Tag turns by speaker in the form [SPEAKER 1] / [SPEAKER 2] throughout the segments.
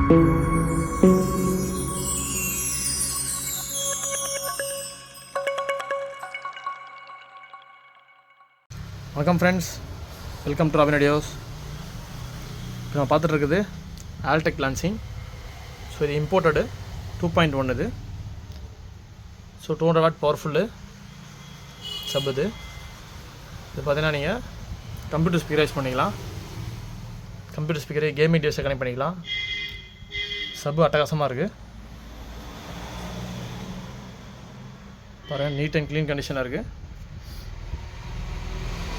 [SPEAKER 1] வணக்கம் friends, welcome to robin videos. இப்போ நான் பார்த்துட்டு இருக்குது ஆல்டெக் லான்சிங். ஸோ இது இம்போர்ட்டடு 2.1 இது. ஸோ 200 வாட் பவர்ஃபுல்லு சப் இது. இது பார்த்தீங்கன்னா நீங்கள் கம்ப்யூட்டர் ஸ்பீக்கர் யூஸ் பண்ணிக்கலாம். கம்ப்யூட்டர் ஸ்பீக்கரை கேமிங் டிவைஸை கனெக்ட் பண்ணிக்கலாம். சப்பு அட்டகாசமாக இருக்குது பாருங்கள், நீட் அண்ட் க்ளீன் கண்டிஷனாக இருக்குது.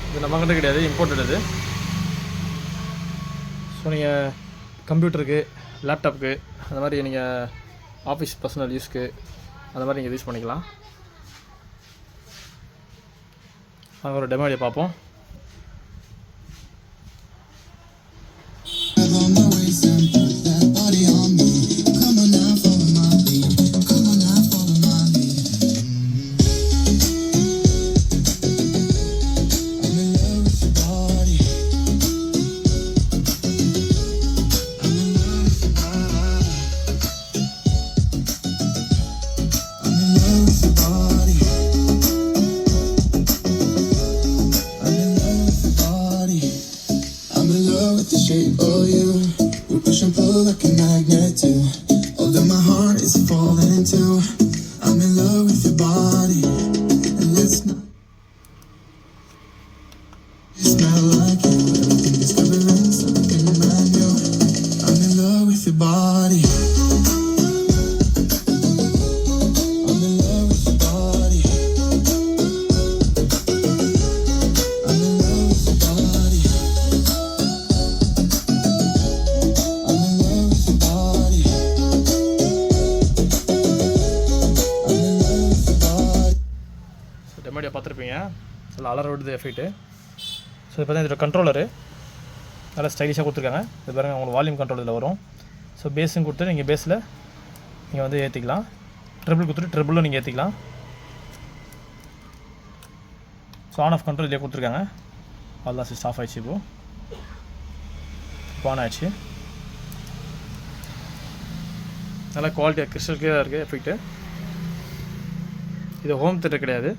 [SPEAKER 1] இது நம்மக்கிட்ட கிடையாது, இம்போர்ட்டட் இது. ஸோ நீங்கள் கம்ப்யூட்டருக்கு, லேப்டாப்புக்கு, அந்த மாதிரி நீங்கள் ஆஃபீஸ் பர்சனல் யூஸ்க்கு அந்த மாதிரி நீங்கள் யூஸ் பண்ணிக்கலாம். நாங்கள் ஒரு டெமோ ஐடியா பார்ப்போம்.
[SPEAKER 2] Shape of you, we push and pull like a magnet too. Although my heart is falling into, I'm in love with your body, and let's not smell like you. Everything is covering something brand new. I'm in love with your body. I'm in love with your body. I'm in love with your body.
[SPEAKER 1] டெமோடியா பார்த்துருப்பீங்க. இதில் அலற விடுது effect. So இப்போ தான் இதோட controller நல்லா ஸ்டைலிஷாக கொடுத்துருக்காங்க. இது பாருங்கள், உங்களுக்கு வால்யூம் கண்ட்ரோல் இதில் வரும். ஸோ பேஸும் கொடுத்து நீங்கள் பேஸில் நீங்கள் வந்து ஏற்றிக்கலாம். ட்ரிபிள் கொடுத்துட்டு ட்ரிபிளும் நீங்கள் ஏற்றிக்கலாம். ஸோ ஆன் ஆஃப் கண்ட்ரோல் இதிலே கொடுத்துருக்காங்க. அவ்வளோதான், சிஸ்ட் ஆஃப் ஆகிடுச்சு. இப்போ ஆன் ஆகிடுச்சு. நல்லா குவாலிட்டியாக கிறிஸ்டல் கிளியராக இருக்குது எஃபெக்ட்டு. இது ஹோம் தியேட்டர் கிடையாது,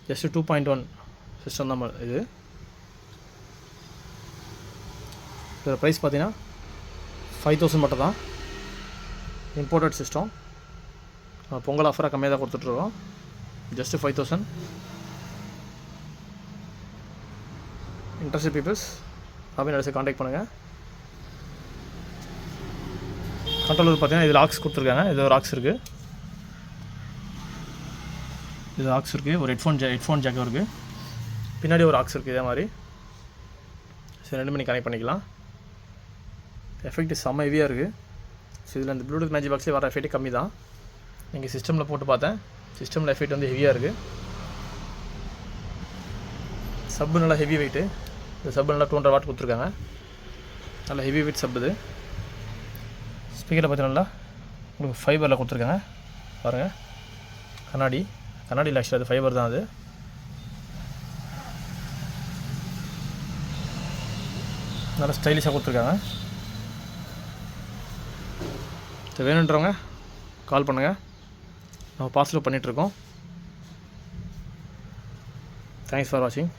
[SPEAKER 1] ஜஸ்ட்டு 2.1 சிஸ்டம் தான் இது. இதோட ப்ரைஸ் பார்த்தீங்கன்னா 5000 மட்டும் தான். Imported system. பொங்கல் ஆஃபராக கம்மியாக தான் கொடுத்துட்ருக்கோம். ஜஸ்ட்டு 5000. இன்ட்ரெஸ்டட் பீப்புள்ஸ் ராபின் வீடியோஸை காண்டாக்ட் பண்ணுங்கள். கண்ட்ரோலர் பார்த்தீங்கன்னா இதில் ஆக்ஸ் கொடுத்துருக்காங்க. இது ஒரு ஆக்ஸ் இருக்குது, இது ஆக்ஸ் இருக்குது. ஒரு ஹெட்ஃபோன் ஜாக்கும் இருக்குது. பின்னாடி ஒரு ஆக்ஸ் இருக்குது இதே மாதிரி. சரி, 2 மணி கனெக்ட் பண்ணிக்கலாம். எஃபெக்ட் செம்ம ஹெவியாக இருக்குது. ஸோ இதில் இந்த ப்ளூடூத் மேஜிக் பாக்ஸ்லேயே வர எஃபெக்ட் கம்மி தான். நீங்கள் சிஸ்டமில் போட்டு பார்த்தேன், சிஸ்டமில் எஃபெக்ட் வந்து ஹெவியாக இருக்குது. சப்பு நல்லா ஹெவி வெயிட்டு. இந்த சப்பு நல்லா 200 வாட் கொடுத்துருக்காங்க. நல்லா ஹெவி வெயிட் சப்பு இது. ஸ்பீக்கரை பார்த்தீங்கன்னா உங்களுக்கு ஃபைபரில் கொடுத்துருக்காங்க பாருங்கள். கண்ணாடியில் ஆக்சுவலாக அது ஃபைபர் தான். அது நல்லா ஸ்டைலிஷாக கொடுத்துருக்காங்க. ஸோ வேணுன்றவங்க கால் பண்ணுங்கள், நம்ம பார்சல் பண்ணிகிட்ருக்கோம். தேங்க்ஸ் ஃபார் வாட்சிங்.